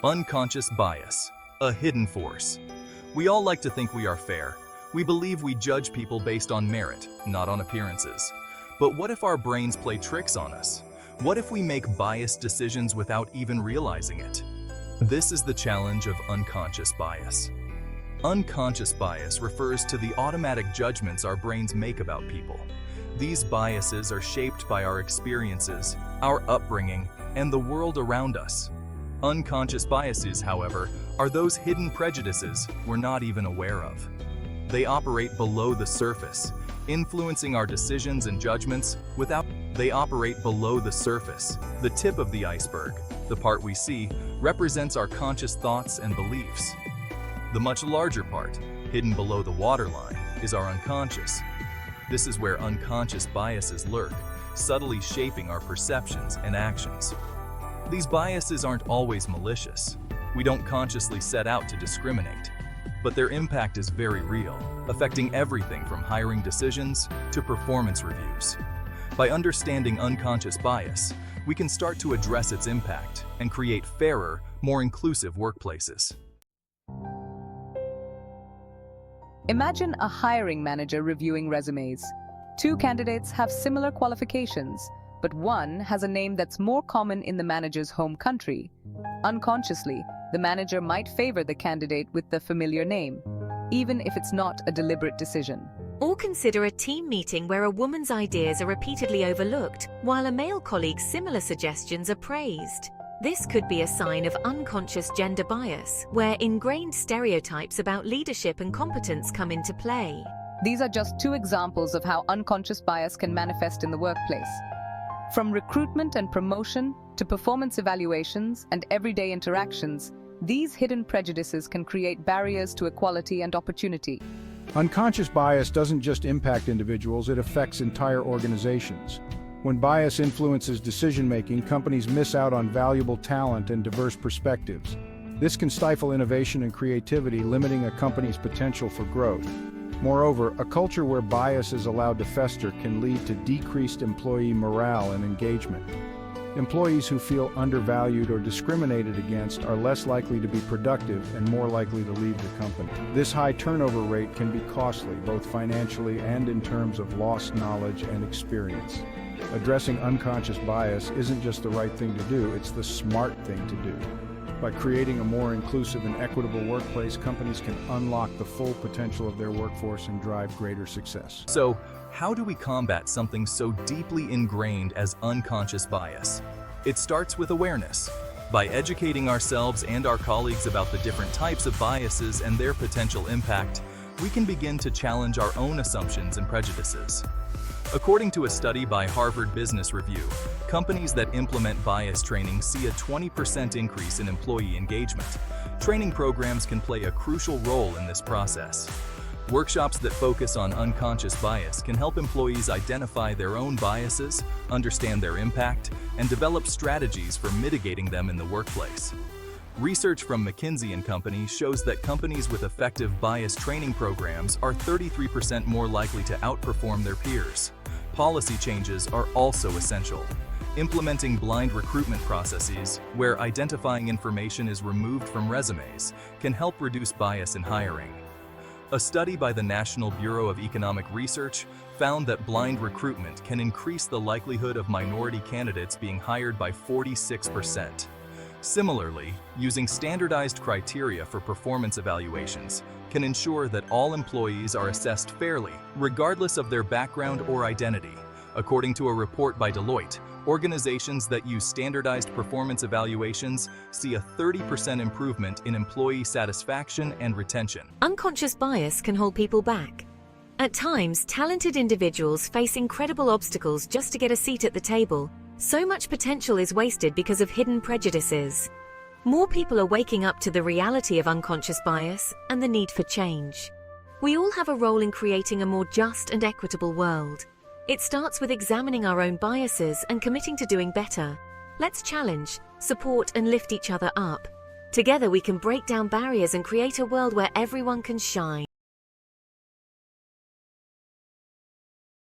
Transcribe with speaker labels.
Speaker 1: Unconscious bias, a hidden force. We all like to think we are fair. We believe we judge people based on merit, not on appearances. But what if our brains play tricks on us? What if we make biased decisions without even realizing it? This is the challenge of unconscious bias. Unconscious bias refers to the automatic judgments our brains make about people. These biases are shaped by our experiences, our upbringing, and the world around us. Unconscious biases, however, are those hidden prejudices we're not even aware of. They operate below the surface, influencing our decisions and judgments without. They operate below the surface. The tip of the iceberg, the part we see, represents our conscious thoughts and beliefs. The much larger part, hidden below the waterline, is our unconscious. This is where unconscious biases lurk, subtly shaping our perceptions and actions. These biases aren't always malicious. We don't consciously set out to discriminate. But their impact is very real, affecting everything from hiring decisions to performance reviews. By understanding unconscious bias, we can start to address its impact and create fairer, more inclusive workplaces.
Speaker 2: Imagine a hiring manager reviewing resumes. Two candidates have similar qualifications, but one has a name that's more common in the manager's home country. Unconsciously, the manager might favor the candidate with the familiar name, even if it's not a deliberate decision.
Speaker 3: Or consider a team meeting where a woman's ideas are repeatedly overlooked, while a male colleague's similar suggestions are praised. This could be a sign of unconscious gender bias, where ingrained stereotypes about leadership and competence come into play.
Speaker 2: These are just two examples of how unconscious bias can manifest in the workplace. From recruitment and promotion to performance evaluations and everyday interactions, these hidden prejudices can create barriers to equality and opportunity.
Speaker 4: Unconscious bias doesn't just impact individuals, it affects entire organizations. When bias influences decision-making, companies miss out on valuable talent and diverse perspectives. This can stifle innovation and creativity, limiting a company's potential for growth. Moreover, a culture where bias is allowed to fester can lead to decreased employee morale and engagement. Employees who feel undervalued or discriminated against are less likely to be productive and more likely to leave the company. This high turnover rate can be costly, both financially and in terms of lost knowledge and experience. Addressing unconscious bias isn't just the right thing to do, it's the smart thing to do. By creating a more inclusive and equitable workplace, companies can unlock the full potential of their workforce and drive greater success.
Speaker 1: So, how do we combat something so deeply ingrained as unconscious bias? It starts with awareness. By educating ourselves and our colleagues about the different types of biases and their potential impact, we can begin to challenge our own assumptions and prejudices. According to a study by Harvard Business Review, companies that implement bias training see a 20% increase in employee engagement. Training programs can play a crucial role in this process. Workshops that focus on unconscious bias can help employees identify their own biases, understand their impact, and develop strategies for mitigating them in the workplace. Research from McKinsey & Company shows that companies with effective bias training programs are 33% more likely to outperform their peers. Policy changes are also essential. Implementing blind recruitment processes, where identifying information is removed from resumes, can help reduce bias in hiring. A study by the National Bureau of Economic Research found that blind recruitment can increase the likelihood of minority candidates being hired by 46%. Similarly, using standardized criteria for performance evaluations can ensure that all employees are assessed fairly, regardless of their background or identity. According to a report by Deloitte, organizations that use standardized performance evaluations see a 30% improvement in employee satisfaction and retention.
Speaker 3: Unconscious bias can hold people back. At times, talented individuals face incredible obstacles just to get a seat at the table. So much potential is wasted because of hidden prejudices. More people are waking up to the reality of unconscious bias and the need for change. We all have a role in creating a more just and equitable world. It starts with examining our own biases and committing to doing better. Let's challenge, support, and lift each other up. Together we can break down barriers and create a world where everyone can shine.